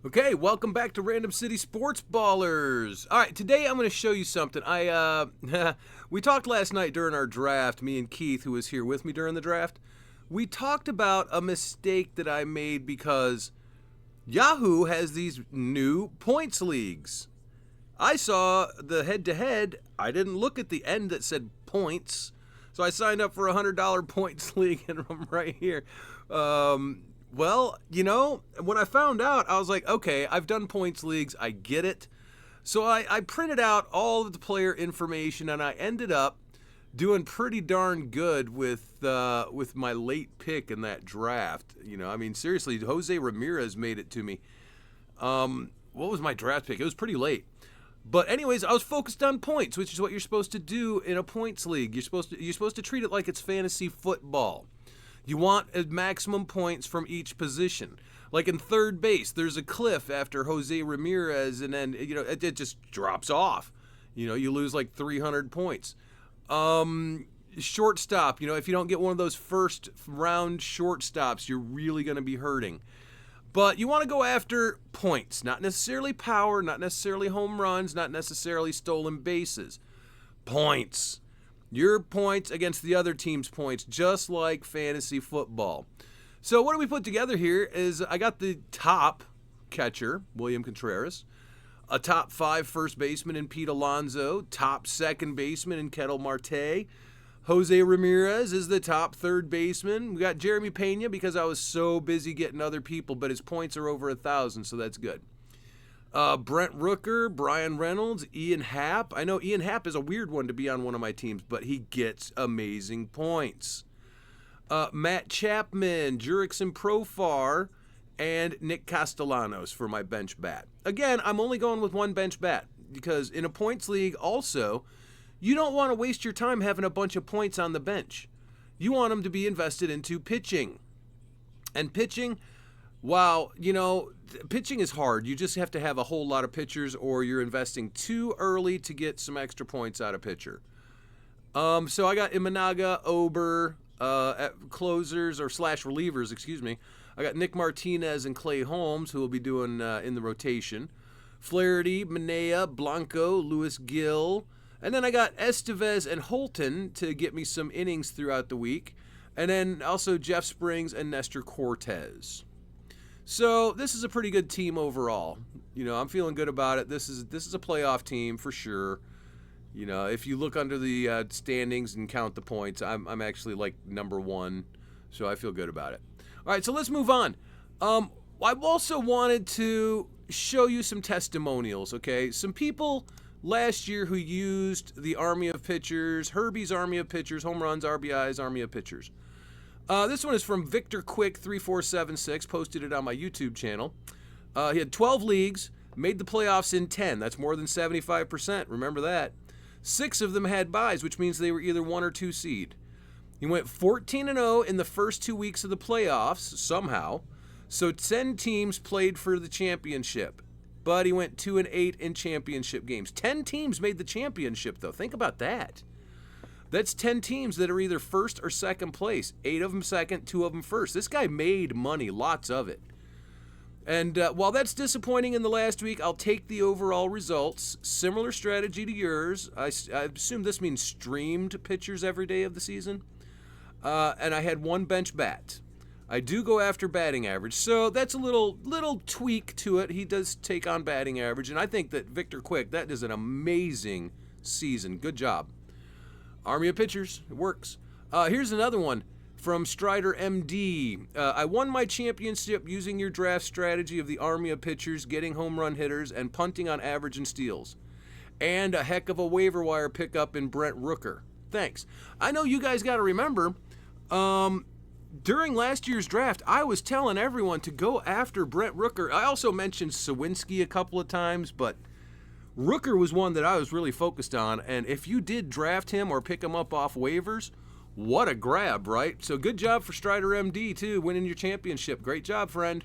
Okay, welcome back to Random City Sportsballers. All right, today I'm going to show you something. We talked last night during our draft, me and Keith, who was here with me during the draft. We talked about a mistake that I made because Yahoo has these new points leagues. I saw the head-to-head. I didn't look at the end that said points, so I signed up for a $100 points league, and I'm right here. Well, when I found out, I was like, okay, I've done points leagues. I get it. So I printed out all of the player information, and I ended up doing pretty darn good with my late pick in that draft. Seriously, Jose Ramirez made it to me. What was my draft pick? It was pretty late. But anyways, I was focused on points, which is what you're supposed to do in a points league. You're supposed to treat it like it's fantasy football. You want maximum points from each position. Like in third base, there's a cliff after Jose Ramirez, and then it just drops off. You lose like 300 points. Shortstop, if you don't get one of those first round shortstops, you're really going to be hurting. But you want to go after points, not necessarily power, not necessarily home runs, not necessarily stolen bases. Points. Your points against the other team's points, just like fantasy football. So what we put together here is I got the top catcher, William Contreras, a top 5 first baseman in Pete Alonso, top second baseman in Ketel Marte. Jose Ramirez is the top third baseman. We got Jeremy Pena because I was so busy getting other people, but his points are over 1,000, so that's good. Brent Rooker, Brian Reynolds, Ian Happ. I know Ian Happ is a weird one to be on one of my teams, but he gets amazing points. Matt Chapman, Jurickson Profar, and Nick Castellanos for my bench bat. Again, I'm only going with one bench bat because in a points league also, you don't want to waste your time having a bunch of points on the bench. You want them to be invested into pitching. And pitching, pitching is hard. You just have to have a whole lot of pitchers or you're investing too early to get some extra points out of pitcher. So I got Imanaga, Ober, at closers or / relievers, excuse me. I got Nick Martinez and Clay Holmes, who will be doing in the rotation. Flaherty, Manea, Blanco, Lewis Gill. And then I got Estevez and Holton to get me some innings throughout the week. And then also Jeff Springs and Nestor Cortez. So this is a pretty good team overall. I'm feeling good about it. This is a playoff team for sure. If you look under the standings and count the points, I'm actually like number 1, so I feel good about it. All right, so let's move on. I also wanted to show you some testimonials. Okay, some people last year who used the Army of Pitchers, HrRbi's Army of Pitchers, home runs, RBIs, Army of Pitchers. This one is from Victor Quick 3476, posted it on my YouTube channel. He had 12 leagues, made the playoffs in 10. That's more than 75%. Remember that. 6 of them had byes, which means they were either 1 or 2 seed. He went 14-0 in the first 2 weeks of the playoffs, somehow. So 10 teams played for the championship. But he went 2-8 in championship games. 10 teams made the championship, though. Think about that. That's 10 teams that are either first or second place. 8 of them second, 2 of them first. This guy made money, lots of it. And while that's disappointing in the last week, I'll take the overall results. Similar strategy to yours. I assume this means streamed pitchers every day of the season. And I had 1 bench bat. I do go after batting average, so that's a little tweak to it. He does take on batting average, and I think that Victor Quick, that is an amazing season. Good job. Army of Pitchers, it works. Here's another one from Strider MD. I won my championship using your draft strategy of the Army of Pitchers, getting home run hitters, and punting on average and steals. And a heck of a waiver wire pickup in Brent Rooker. Thanks. I know you guys got to remember, during last year's draft, I was telling everyone to go after Brent Rooker. I also mentioned Sawinski a couple of times, but Rooker was one that I was really focused on. And if you did draft him or pick him up off waivers, what a grab, right? So good job for Strider MD, too, winning your championship. Great job, friend.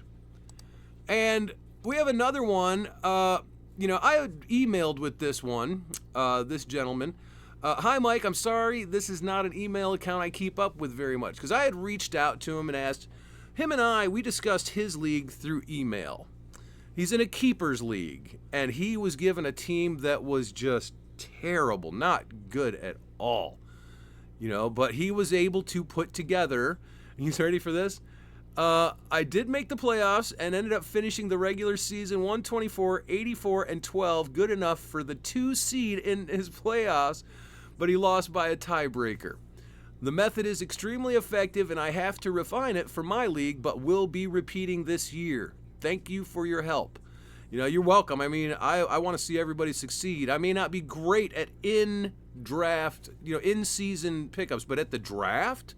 And we have another one. I had emailed with this one, this gentleman. Hi, Mike. I'm sorry. This is not an email account I keep up with very much because I had reached out to him and asked him and we discussed his league through email. He's in a keepers league, and he was given a team that was just terrible, not good at all. But he was able to put together, he's ready for this? I did make the playoffs and ended up finishing the regular season 124, 84, and 12, good enough for the 2 seed in his playoffs, but he lost by a tiebreaker. The method is extremely effective, and I have to refine it for my league, but will be repeating this year. Thank you for your help. You're welcome. I mean, I want to see everybody succeed. I may not be great at in-draft, in-season pickups, but at the draft,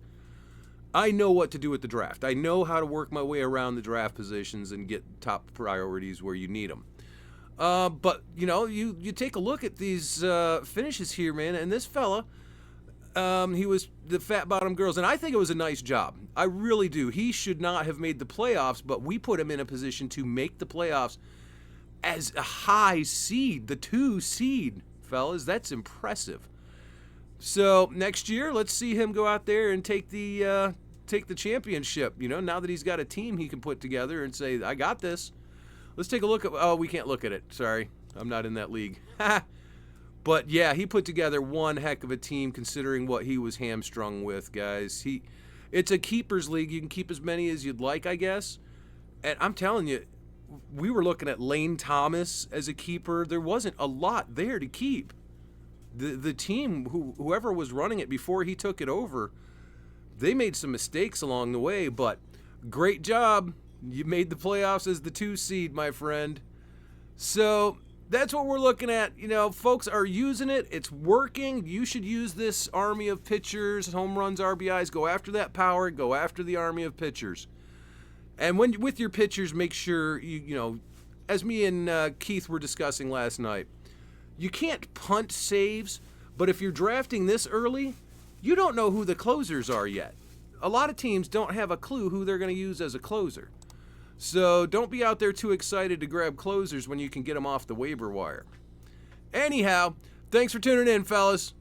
I know what to do with the draft. I know how to work my way around the draft positions and get top priorities where you need them. But, you take a look at these finishes here, man, and this fella, he was the Fat Bottom Girls, and I think it was a nice job. I really do. He should not have made the playoffs, but we put him in a position to make the playoffs as a high seed, the 2 seed, fellas. That's impressive. So next year, let's see him go out there and take the championship. Now that he's got a team he can put together and say, I got this. Let's take a look at, oh, we can't look at it. Sorry, I'm not in that league. But yeah, he put together one heck of a team considering what he was hamstrung with, guys. It's a keepers league. You can keep as many as you'd like, I guess. And I'm telling you, we were looking at Lane Thomas as a keeper. There wasn't a lot there to keep. The team, whoever was running it before he took it over, they made some mistakes along the way, but great job. You made the playoffs as the 2 seed, my friend. So that's what we're looking at. Folks are using it. It's working. You should use this army of pitchers, home runs, RBIs. Go after that power. Go after the army of pitchers. And with your pitchers, make sure, as me and Keith were discussing last night, you can't punt saves, but if you're drafting this early, you don't know who the closers are yet. A lot of teams don't have a clue who they're going to use as a closer. So don't be out there too excited to grab closers when you can get them off the waiver wire. Anyhow, thanks for tuning in, fellas.